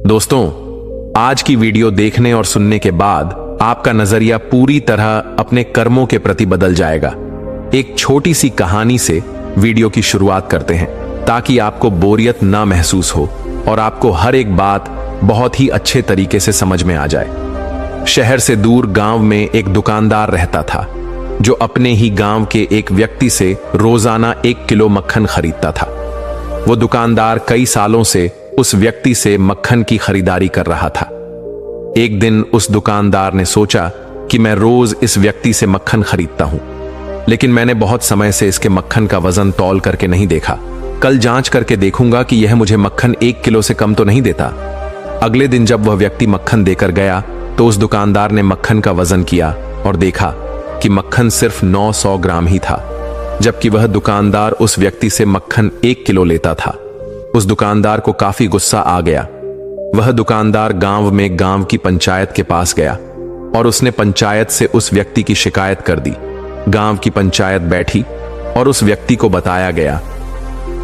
दोस्तों, आज की वीडियो देखने और सुनने के बाद आपका नजरिया पूरी तरह अपने कर्मों के प्रति बदल जाएगा। एक छोटी सी कहानी से वीडियो की शुरुआत करते हैं ताकि आपको बोरियत ना महसूस हो और आपको हर एक बात बहुत ही अच्छे तरीके से समझ में आ जाए। शहर से दूर गांव में एक दुकानदार रहता था जो अपने ही गांव के एक व्यक्ति से रोजाना 1 किलो मक्खन खरीदता था। वो दुकानदार कई सालों से उस व्यक्ति से मक्खन की खरीदारी कर रहा था। एक दिन उस दुकानदार ने सोचा कि मैं रोज इस व्यक्ति से मक्खन खरीदता हूं, लेकिन मैंने बहुत समय से इसके मक्खन का वजन तौल करके नहीं देखा। कल जांच करके देखूंगा कि यह मुझे मक्खन 1 किलो से कम तो नहीं देता। अगले दिन जब वह व्यक्ति मक्खन देकर गया तो उस दुकानदार ने मक्खन का वजन किया और देखा कि मक्खन सिर्फ 900 ग्राम ही था, जबकि वह दुकानदार उस व्यक्ति से मक्खन 1 किलो लेता था। उस दुकानदार को काफी गुस्सा आ गया। वह दुकानदार गांव में गांव की पंचायत के पास गया और उसने पंचायत से उस व्यक्ति की शिकायत कर दी। गांव की पंचायत बैठी और उस व्यक्ति को बताया गया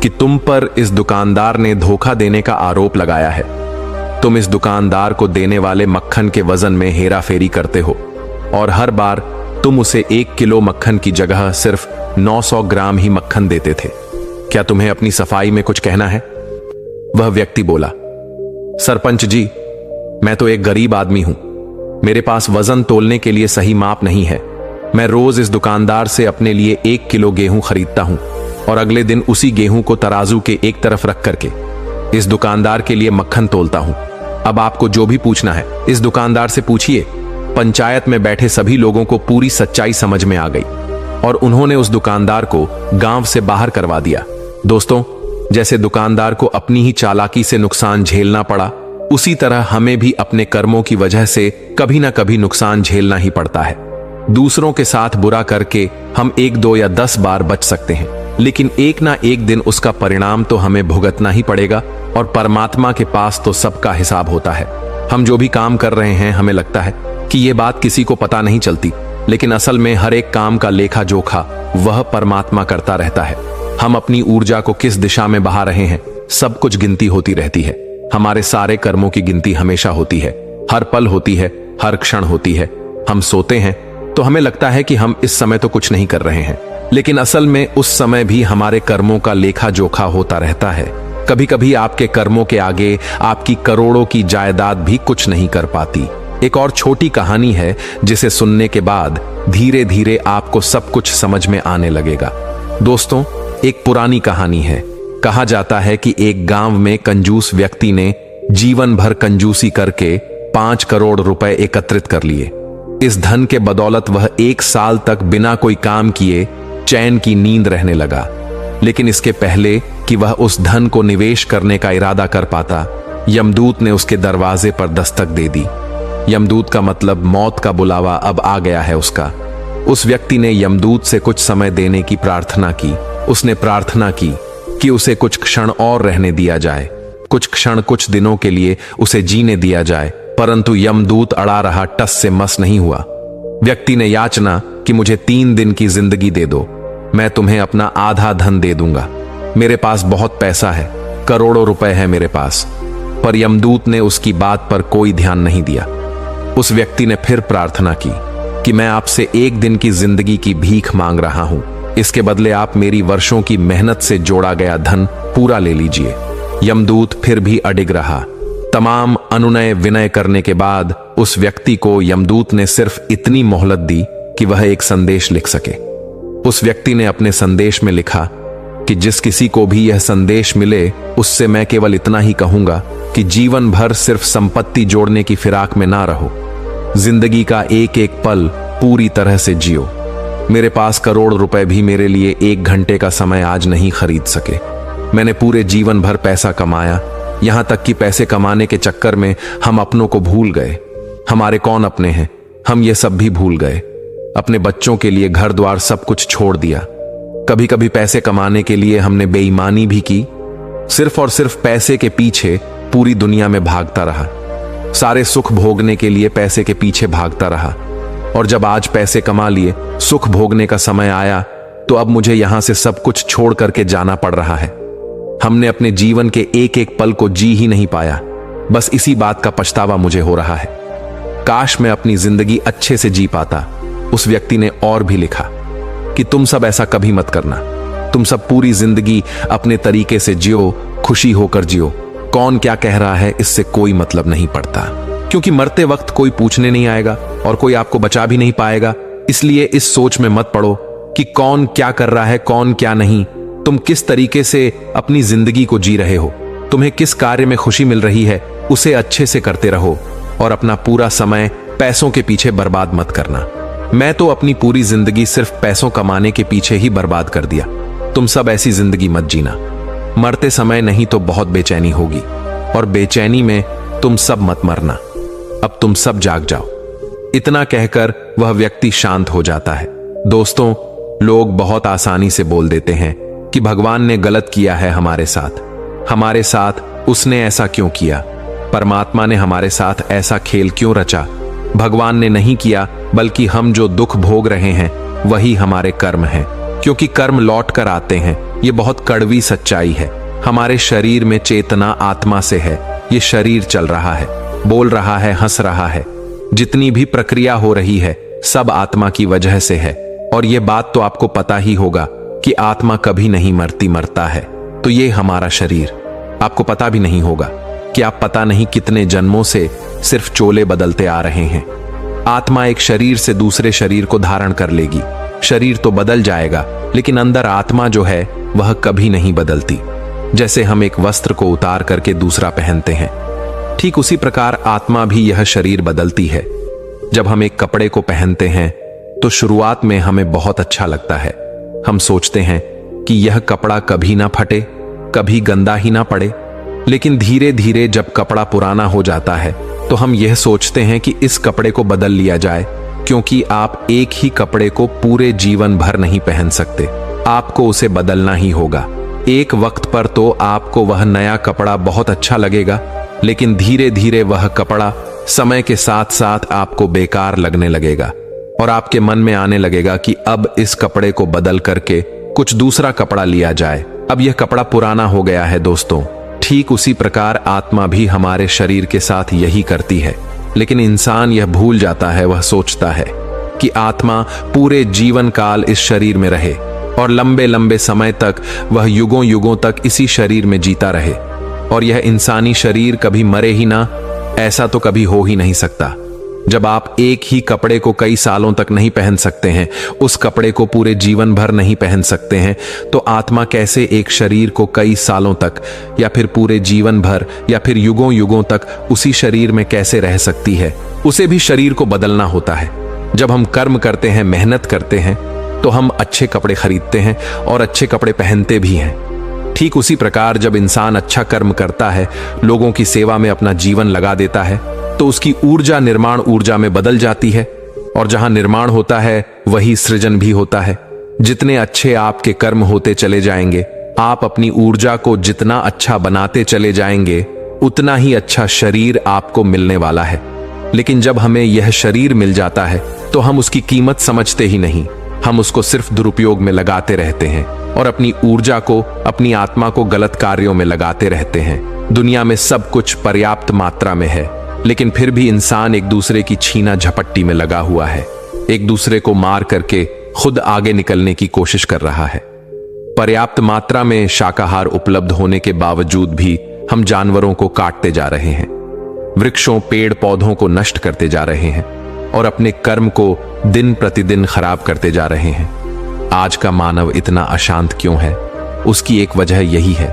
कि तुम पर इस दुकानदार ने धोखा देने का आरोप लगाया है। तुम इस दुकानदार को देने वाले मक्खन के वजन में हेराफेरी करते हो और हर बार तुम उसे 1 किलो मक्खन की जगह सिर्फ 900 ग्राम ही मक्खन देते थे। क्या तुम्हें अपनी सफाई में कुछ कहना है? वह व्यक्ति बोला, सरपंच जी, मैं तो एक गरीब आदमी हूं। मेरे पास वजन तोलने के लिए सही माप नहीं है। मैं रोज इस दुकानदार से अपने लिए 1 किलो गेहूं खरीदता हूं और अगले दिन उसी गेहूं को तराजू के एक तरफ रख करके इस दुकानदार के लिए मक्खन तोलता हूं। अब आपको जो भी पूछना है इस दुकानदार से पूछिए। पंचायत में बैठे सभी लोगों को पूरी सच्चाई समझ में आ गई और उन्होंने उस दुकानदार को गांव से बाहर करवा दिया। दोस्तों, जैसे दुकानदार को अपनी ही चालाकी से नुकसान झेलना पड़ा, उसी तरह हमें भी अपने कर्मों की वजह से कभी ना कभी नुकसान झेलना ही पड़ता है। दूसरों के साथ बुरा करके हम 1, 2 या 10 बार बच सकते हैं, लेकिन एक ना एक दिन उसका परिणाम तो हमें भुगतना ही पड़ेगा और परमात्मा के पास तो सबका हिसाब होता है। हम जो भी काम कर रहे हैं, हमें लगता है कि यह बात किसी को पता नहीं चलती, लेकिन असल में हर एक काम का लेखा जोखा वह परमात्मा करता रहता है। हम अपनी ऊर्जा को किस दिशा में बहा रहे हैं, सब कुछ गिनती होती रहती है। हमारे सारे कर्मों की गिनती हमेशा होती है, हर पल होती है, हर क्षण होती है। हम सोते हैं तो हमें लगता है कि हम इस समय तो कुछ नहीं कर रहे हैं, लेकिन असल में उस समय भी हमारे कर्मों का लेखा जोखा होता रहता है। कभी कभी आपके कर्मों के आगे आपकी करोड़ों की जायदाद भी कुछ नहीं कर पाती। एक और छोटी कहानी है जिसे सुनने के बाद धीरे धीरे आपको सब कुछ समझ में आने लगेगा। दोस्तों, एक पुरानी कहानी है। कहा जाता है कि एक गांव में कंजूस व्यक्ति ने जीवन भर कंजूसी करके 5 करोड़ रुपए एकत्रित कर लिए। इस धन के बदौलत वह 1 साल तक बिना कोई काम किए चैन की नींद रहने लगा। लेकिन इसके पहले कि वह उस धन को निवेश करने का इरादा कर पाता, यमदूत ने उसके दरवाजे पर दस्तक दे दी। यमदूत का मतलब मौत का बुलावा अब आ गया है उसका। उस व्यक्ति ने यमदूत से कुछ समय देने की प्रार्थना की। उसने प्रार्थना की कि उसे कुछ क्षण और रहने दिया जाए, कुछ क्षण, कुछ दिनों के लिए उसे जीने दिया जाए, परंतु यमदूत अड़ा रहा, टस से मस नहीं हुआ। व्यक्ति ने याचना कि मुझे 3 दिन की जिंदगी दे दो, मैं तुम्हें अपना आधा धन दे दूंगा। मेरे पास बहुत पैसा है, करोड़ों रुपए है मेरे पास। पर यमदूत ने उसकी बात पर कोई ध्यान नहीं दिया। उस व्यक्ति ने फिर प्रार्थना की कि मैं आपसे 1 दिन की जिंदगी की भीख मांग रहा हूं, इसके बदले आप मेरी वर्षों की मेहनत से जोड़ा गया धन पूरा ले लीजिए। यमदूत फिर भी अडिग रहा। तमाम अनुनय विनय करने के बाद उस व्यक्ति को यमदूत ने सिर्फ इतनी मोहलत दी कि वह एक संदेश लिख सके। उस व्यक्ति ने अपने संदेश में लिखा कि जिस किसी को भी यह संदेश मिले उससे मैं केवल इतना ही कहूंगा कि जीवन भर सिर्फ संपत्ति जोड़ने की फिराक में ना रहो। जिंदगी का एक एक पल पूरी तरह से जियो। मेरे पास करोड़ रुपए भी मेरे लिए 1 घंटे का समय आज नहीं खरीद सके। मैंने पूरे जीवन भर पैसा कमाया, यहां तक कि पैसे कमाने के चक्कर में हम अपनों को भूल गए। हमारे कौन अपने हैं, हम ये सब भी भूल गए। अपने बच्चों के लिए घर द्वार सब कुछ छोड़ दिया। कभी कभी पैसे कमाने के लिए हमने बेईमानी भी की। सिर्फ और सिर्फ पैसे के पीछे पूरी दुनिया में भागता रहा। सारे सुख भोगने के लिए पैसे के पीछे भागता रहा और जब आज पैसे कमा लिए, सुख भोगने का समय आया तो अब मुझे यहां से सब कुछ छोड़ करके जाना पड़ रहा है। हमने अपने जीवन के एक एक पल को जी ही नहीं पाया। बस इसी बात का पछतावा मुझे हो रहा है। काश मैं अपनी जिंदगी अच्छे से जी पाता। उस व्यक्ति ने और भी लिखा कि तुम सब ऐसा कभी मत करना। तुम सब पूरी जिंदगी अपने तरीके से जियो, खुशी होकर जियो। कौन क्या कह रहा है इससे कोई मतलब नहीं पड़ता, क्योंकि मरते वक्त कोई पूछने नहीं आएगा और कोई आपको बचा भी नहीं पाएगा। इसलिए इस सोच में मत पड़ो कि कौन क्या कर रहा है, कौन क्या नहीं। तुम किस तरीके से अपनी जिंदगी को जी रहे हो, तुम्हें किस कार्य में खुशी मिल रही है, उसे अच्छे से करते रहो और अपना पूरा समय पैसों के पीछे बर्बाद मत करना। मैं तो अपनी पूरी जिंदगी सिर्फ पैसों कमाने के पीछे ही बर्बाद कर दिया। तुम सब ऐसी जिंदगी मत जीना। मरते समय नहीं तो बहुत बेचैनी होगी, और बेचैनी में तुम सब मत मरना। अब तुम सब जाग जाओ। इतना कहकर वह व्यक्ति शांत हो जाता है। दोस्तों, लोग बहुत आसानी से बोल देते हैं कि भगवान ने गलत किया है हमारे साथ उसने ऐसा क्यों किया, परमात्मा ने हमारे साथ ऐसा खेल क्यों रचा। भगवान ने नहीं किया, बल्कि हम जो दुख भोग रहे हैं वही हमारे कर्म हैं, क्योंकि कर्म लौट कर आते हैं। ये बहुत कड़वी सच्चाई है। हमारे शरीर में चेतना आत्मा से है। ये शरीर चल रहा है, बोल रहा है, हंस रहा है। जितनी भी प्रक्रिया हो रही है सब आत्मा की वजह से है। और ये बात तो आपको पता ही होगा कि आत्मा कभी नहीं मरती, मरता है तो ये हमारा शरीर। आपको पता भी नहीं होगा कि आप पता नहीं कितने जन्मों से सिर्फ चोले बदलते आ रहे हैं। आत्मा एक शरीर से दूसरे शरीर को धारण कर लेगी। शरीर तो बदल जाएगा, लेकिन अंदर आत्मा जो है वह कभी नहीं बदलती। जैसे हम एक वस्त्र को उतार करके दूसरा पहनते हैं, ठीक उसी प्रकार आत्मा भी यह शरीर बदलती है। जब हम एक कपड़े को पहनते हैं तो शुरुआत में हमें बहुत अच्छा लगता है। हम सोचते हैं कि यह कपड़ा कभी ना फटे, कभी गंदा ही ना पड़े। लेकिन धीरे धीरे जब कपड़ा पुराना हो जाता है तो हम यह सोचते हैं कि इस कपड़े को बदल लिया जाए, क्योंकि आप एक ही कपड़े को पूरे जीवन भर नहीं पहन सकते। आपको उसे बदलना ही होगा। एक वक्त पर तो आपको वह नया कपड़ा बहुत अच्छा लगेगा, लेकिन धीरे धीरे वह कपड़ा समय के साथ साथ आपको बेकार लगने लगेगा और आपके मन में आने लगेगा कि अब इस कपड़े को बदल करके कुछ दूसरा कपड़ा लिया जाए। अब यह कपड़ा पुराना हो गया है। दोस्तों, ठीक उसी प्रकार आत्मा भी हमारे शरीर के साथ यही करती है, लेकिन इंसान यह भूल जाता है। वह सोचता है कि आत्मा पूरे जीवन काल इस शरीर में रहे और लंबे लंबे समय तक वह युगों युगों तक इसी शरीर में जीता रहे, और यह इंसानी शरीर कभी मरे ही ना। ऐसा तो कभी हो ही नहीं सकता। जब आप एक ही कपड़े को कई सालों तक नहीं पहन सकते हैं, उस कपड़े को पूरे जीवन भर नहीं पहन सकते हैं, तो आत्मा कैसे एक शरीर को कई सालों तक या फिर पूरे जीवन भर या फिर युगों युगों तक उसी शरीर में कैसे रह सकती है। उसे भी शरीर को बदलना होता है। जब हम कर्म करते हैं, मेहनत करते हैं, तो हम अच्छे कपड़े खरीदते हैं और अच्छे कपड़े पहनते भी हैं। ठीक उसी प्रकार जब इंसान अच्छा कर्म करता है, लोगों की सेवा में अपना जीवन लगा देता है, तो उसकी ऊर्जा निर्माण ऊर्जा में बदल जाती है, और जहां निर्माण होता है वही सृजन भी होता है। जितने अच्छे आपके कर्म होते चले जाएंगे, आप अपनी ऊर्जा को जितना अच्छा बनाते चले जाएंगे, उतना ही अच्छा शरीर आपको मिलने वाला है। लेकिन जब हमें यह शरीर मिल जाता है तो हम उसकी कीमत समझते ही नहीं। हम उसको सिर्फ दुरुपयोग में लगाते रहते हैं और अपनी ऊर्जा को, अपनी आत्मा को गलत कार्यों में लगाते रहते हैं। दुनिया में सब कुछ पर्याप्त मात्रा में है, लेकिन फिर भी इंसान एक दूसरे की छीना झपट्टी में लगा हुआ है। एक दूसरे को मार करके खुद आगे निकलने की कोशिश कर रहा है। पर्याप्त मात्रा में शाकाहार उपलब्ध होने के बावजूद भी हम जानवरों को काटते जा रहे हैं, वृक्षों, पेड़ पौधों को नष्ट करते जा रहे हैं और अपने कर्म को दिन प्रतिदिन खराब करते जा रहे हैं। आज का मानव इतना अशांत क्यों है? उसकी एक वजह यही है।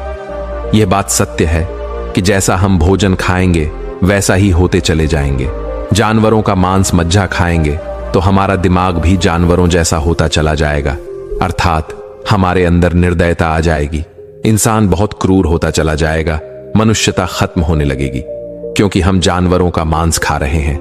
यह बात सत्य है कि जैसा हम भोजन खाएंगे वैसा ही होते चले जाएंगे। जानवरों का मांस मज्जा खाएंगे तो हमारा दिमाग भी जानवरों जैसा होता चला जाएगा, अर्थात हमारे अंदर निर्दयता आ जाएगी। इंसान बहुत क्रूर होता चला जाएगा, मनुष्यता खत्म होने लगेगी, क्योंकि हम जानवरों का मांस खा रहे हैं।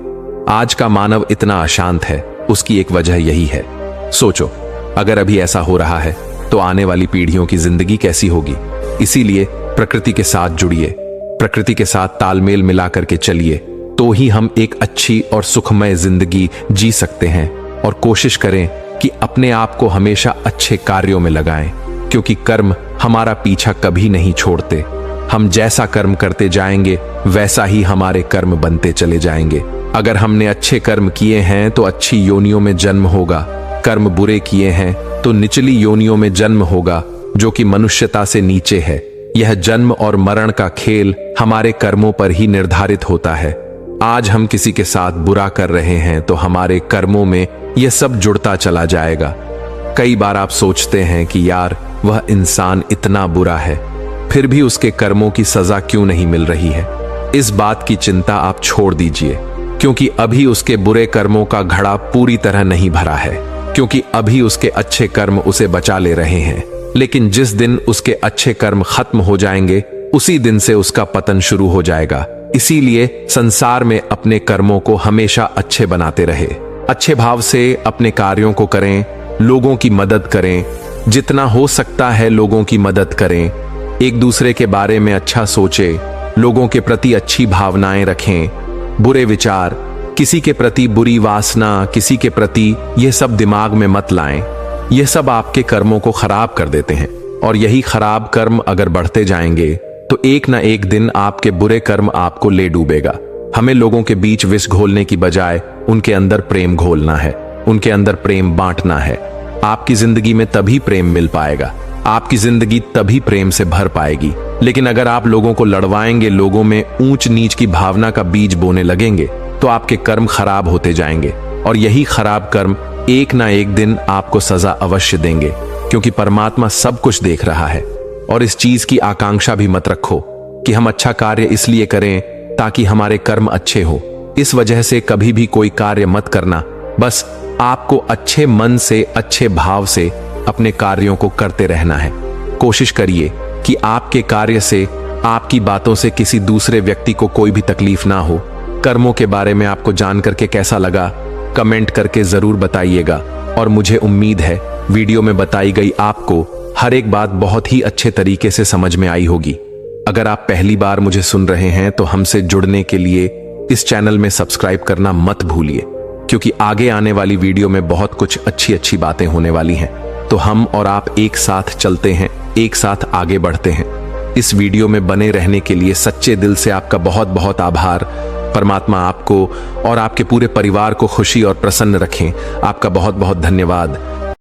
आज का मानव इतना अशांत है, उसकी एक वजह यही है। सोचो, अगर अभी ऐसा हो रहा है तो आने वाली पीढ़ियों की जिंदगी कैसी होगी? इसीलिए प्रकृति के साथ जुड़िए, प्रकृति के साथ तालमेल मिलाकर के चलिए, तो ही हम एक अच्छी और सुखमय जिंदगी जी सकते हैं। और कोशिश करें कि अपने आप को हमेशा अच्छे कार्यों में लगाएं, क्योंकि कर्म हमारा पीछा कभी नहीं छोड़ते। हम जैसा कर्म करते जाएंगे वैसा ही हमारे कर्म बनते चले जाएंगे। अगर हमने अच्छे कर्म किए हैं तो अच्छी योनियों में जन्म होगा, कर्म बुरे किए हैं तो निचली योनियों में जन्म होगा, जो कि मनुष्यता से नीचे है। यह जन्म और मरण का खेल हमारे कर्मों पर ही निर्धारित होता है। आज हम किसी के साथ बुरा कर रहे हैं तो हमारे कर्मों में यह सब जुड़ता चला जाएगा। कई बार आप सोचते हैं कि यार वह इंसान इतना बुरा है, फिर भी उसके कर्मों की सजा क्यों नहीं मिल रही है। इस बात की चिंता आप छोड़ दीजिए, क्योंकि अभी उसके बुरे कर्मों का घड़ा पूरी तरह नहीं भरा है, क्योंकि अभी उसके अच्छे कर्म उसे बचा ले रहे हैं। लेकिन जिस दिन उसके अच्छे कर्म खत्म हो जाएंगे उसी दिन से उसका पतन शुरू हो जाएगा। इसीलिए संसार में अपने कर्मों को हमेशा अच्छे बनाते रहे, अच्छे भाव से अपने कार्यों को करें, लोगों की मदद करें, जितना हो सकता है लोगों की मदद करें, एक दूसरे के बारे में अच्छा सोचें, लोगों के प्रति अच्छी भावनाएं रखें, बुरे विचार, किसी के प्रति बुरी वासना, किसी के प्रति यह सब दिमाग में मत लाएं। यह सब आपके कर्मों को खराब कर देते हैं, और यही खराब कर्म अगर बढ़ते जाएंगे तो एक ना एक दिन आपके बुरे कर्म आपको ले डूबेगा। हमें लोगों के बीच विष घोलने की बजाय उनके अंदर प्रेम घोलना है, उनके अंदर प्रेम बांटना है। आपकी जिंदगी में तभी प्रेम मिल पाएगा, आपकी जिंदगी तभी प्रेम से भर पाएगी। लेकिन अगर आप लोगों को लड़वाएंगे, लोगों में ऊंच नीच की भावना का बीज बोने लगेंगे, तो आपके कर्म खराब होते जाएंगे, और यही खराब कर्म एक ना एक दिन आपको सजा अवश्य देंगे, क्योंकि परमात्मा सब कुछ देख रहा है। और इस चीज की आकांक्षा भी मत रखो कि हम अच्छा कार्य इसलिए करें ताकि हमारे कर्म अच्छे हो। इस वजह से कभी भी कोई कार्य मत करना। बस आपको अच्छे मन से, अच्छे भाव से अपने कार्यों को करते रहना है। कोशिश करिए कि आपके कार्य से, आपकी बातों से किसी दूसरे व्यक्ति को कोई भी तकलीफ ना हो। कर्मों के बारे में आपको जान करके कैसा लगा, कमेंट करके जरूर बताइएगा। और मुझे उम्मीद है वीडियो में बताई गई आपको हर एक बात बहुत ही अच्छे तरीके से समझ में आई होगी। अगर आप पहली बार मुझे सुन रहे हैं तो हमसे जुड़ने के लिए इस चैनल में सब्सक्राइब करना मत भूलिए, क्योंकि आगे आने वाली वीडियो में बहुत कुछ अच्छी अच्छी बातें होने वाली हैं। तो हम और आप एक साथ चलते हैं, एक साथ आगे बढ़ते हैं। इस वीडियो में बने रहने के लिए सच्चे दिल से आपका बहुत बहुत आभार। परमात्मा आपको और आपके पूरे परिवार को खुशी और प्रसन्न रखें। आपका बहुत बहुत धन्यवाद।